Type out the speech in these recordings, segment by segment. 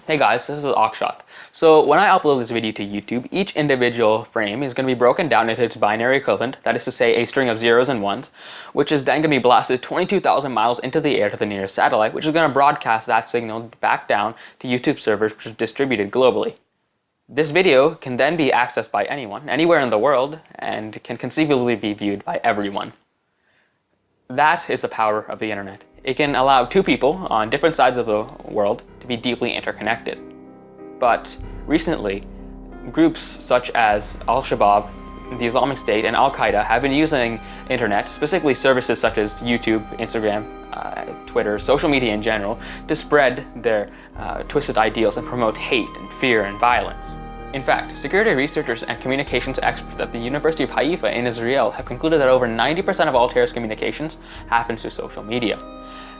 Hey guys, this is Akshat. So when I upload this video to YouTube, each individual frame is going to be broken down into its binary equivalent, that is to say a string of zeros and ones, which is then going to be blasted 22,000 miles into the air to the nearest satellite, which is going to broadcast that signal back down to YouTube servers, which is distributed globally. This video can then be accessed by anyone, anywhere in the world, and can conceivably be viewed by everyone. That is the power of the internet. It can allow two people on different sides of the world to be deeply interconnected. But recently, groups such as Al-Shabaab, the Islamic State, and Al-Qaeda have been using internet, specifically services such as YouTube, Instagram, Twitter, social media in general, to spread their twisted ideals and promote hate and fear and violence. In fact, security researchers and communications experts at the University of Haifa in Israel have concluded that over 90% of all terrorist communications happens through social media.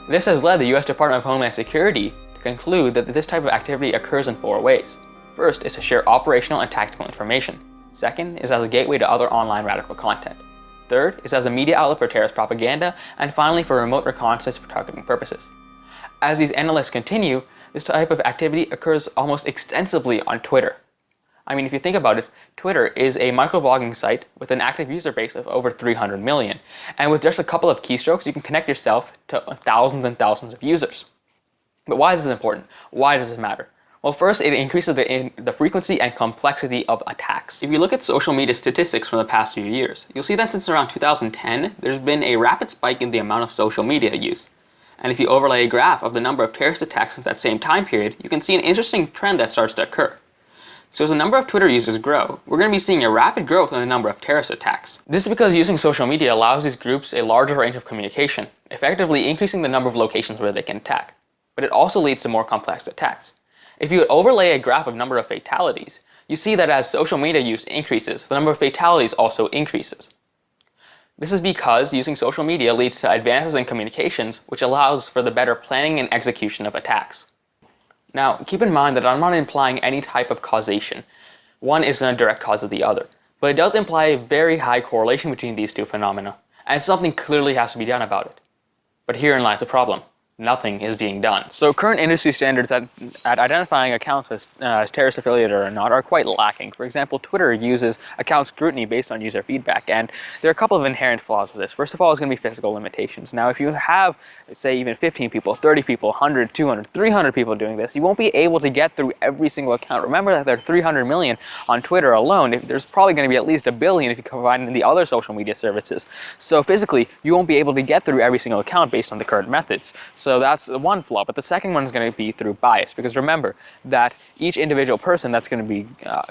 This has led the US Department of Homeland Security to conclude that this type of activity occurs in four ways. First is to share operational and tactical information. Second is as a gateway to other online radical content. Third is as a media outlet for terrorist propaganda, and finally for remote reconnaissance for targeting purposes. As these analysts continue, this type of activity occurs almost extensively on Twitter. I mean, if you think about it, Twitter is a microblogging site with an active user base of over 300 million. And with just a couple of keystrokes, you can connect yourself to thousands and thousands of users. But why is this important? Why does this matter? Well, first, it increases the frequency and complexity of attacks. If you look at social media statistics from the past few years, you'll see that since around 2010, there's been a rapid spike in the amount of social media use. And if you overlay a graph of the number of terrorist attacks since that same time period, you can see an interesting trend that starts to occur. So as the number of Twitter users grow, we're going to be seeing a rapid growth in the number of terrorist attacks. This is because using social media allows these groups a larger range of communication, effectively increasing the number of locations where they can attack. But it also leads to more complex attacks. If you overlay a graph of number of fatalities, you see that as social media use increases, the number of fatalities also increases. This is because using social media leads to advances in communications, which allows for the better planning and execution of attacks. Now, keep in mind that I'm not implying any type of causation. One isn't a direct cause of the other, but it does imply a very high correlation between these two phenomena, and something clearly has to be done about it. But herein lies the problem. Nothing is being done. So current industry standards at identifying accounts as terrorist affiliated or not are quite lacking. For example, Twitter uses account scrutiny based on user feedback, and there are a couple of inherent flaws with this. First of all, it's going to be physical limitations. Now, if you have, say, even 15 people, 30 people, 100, 200, 300 people doing this, you won't be able to get through every single account. Remember that there are 300 million on Twitter alone. There's probably going to be at least a billion if you combine in the other social media services. So physically, you won't be able to get through every single account based on the current methods. So that's one flaw, but the second one is going to be through bias, because remember that each individual person that's going to be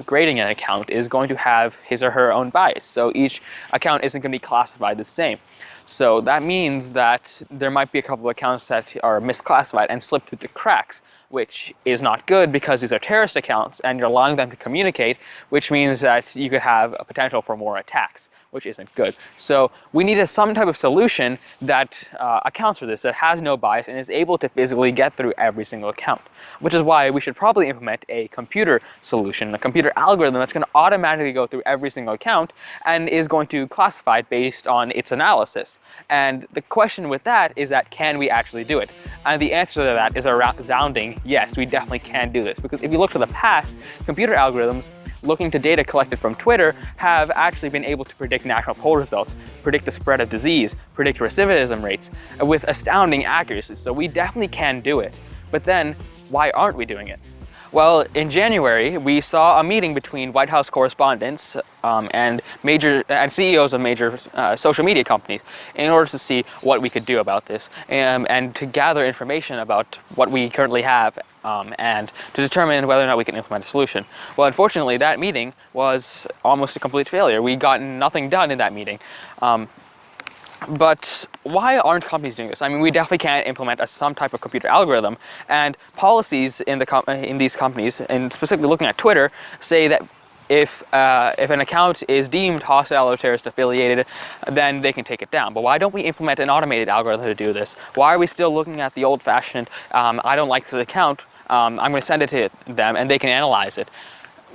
grading an account is going to have his or her own bias, so each account isn't going to be classified the same. So that means that there might be a couple of accounts that are misclassified and slip through the cracks, which is not good because these are terrorist accounts and you're allowing them to communicate, which means that you could have a potential for more attacks, which isn't good. So we need some type of solution that accounts for this, that has no bias and is able to physically get through every single account, which is why we should probably implement a computer solution, a computer algorithm that's going to automatically go through every single account and is going to classify it based on its analysis. And the question with that is that, can we actually do it? And the answer to that is a resounding yes, we definitely can do this. Because if you look to the past, computer algorithms looking to data collected from Twitter have actually been able to predict national poll results, predict the spread of disease, predict recidivism rates with astounding accuracy. So we definitely can do it. But then, why aren't we doing it? Well, in January, we saw a meeting between White House correspondents and CEOs of major social media companies in order to see what we could do about this and to gather information about what we currently have and to determine whether or not we can implement a solution. Well, unfortunately, that meeting was almost a complete failure. We got nothing done in that meeting. But why aren't companies doing this? I mean, we definitely can implement some type of computer algorithm, and policies in these companies, and specifically looking at Twitter, say that if an account is deemed hostile or terrorist affiliated, then they can take it down. But why don't we implement an automated algorithm to do this? Why are we still looking at the old-fashioned, I don't like this account, I'm going to send it to them and they can analyze it?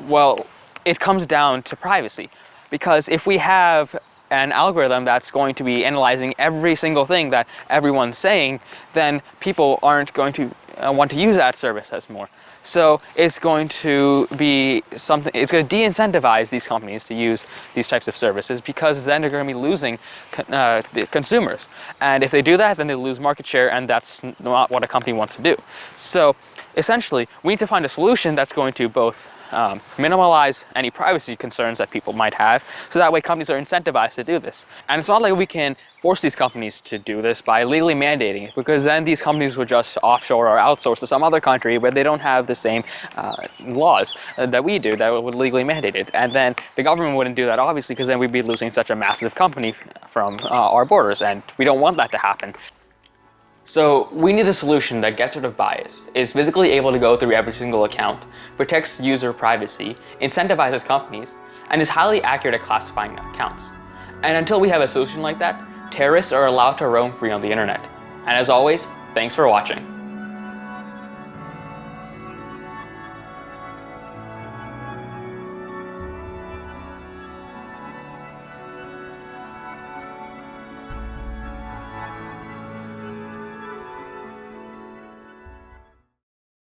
Well, it comes down to privacy, because if we have an algorithm that's going to be analyzing every single thing that everyone's saying, then people aren't going to want to use that services more. So it's going to be something, it's going to de-incentivize these companies to use these types of services, because then they're going to be losing the consumers. And if they do that, then they lose market share, and that's not what a company wants to do. So essentially, we need to find a solution that's going to both minimize any privacy concerns that people might have, so that way companies are incentivized to do this. And it's not like we can force these companies to do this by legally mandating it, because then these companies would just offshore or outsource to some other country where they don't have the same laws that we do that would legally mandate it. And then the government wouldn't do that, obviously, because then we'd be losing such a massive company from our borders, and we don't want that to happen. So we need a solution that gets rid of bias, is physically able to go through every single account, protects user privacy, incentivizes companies, and is highly accurate at classifying accounts. And until we have a solution like that, terrorists are allowed to roam free on the internet. And as always, thanks for watching.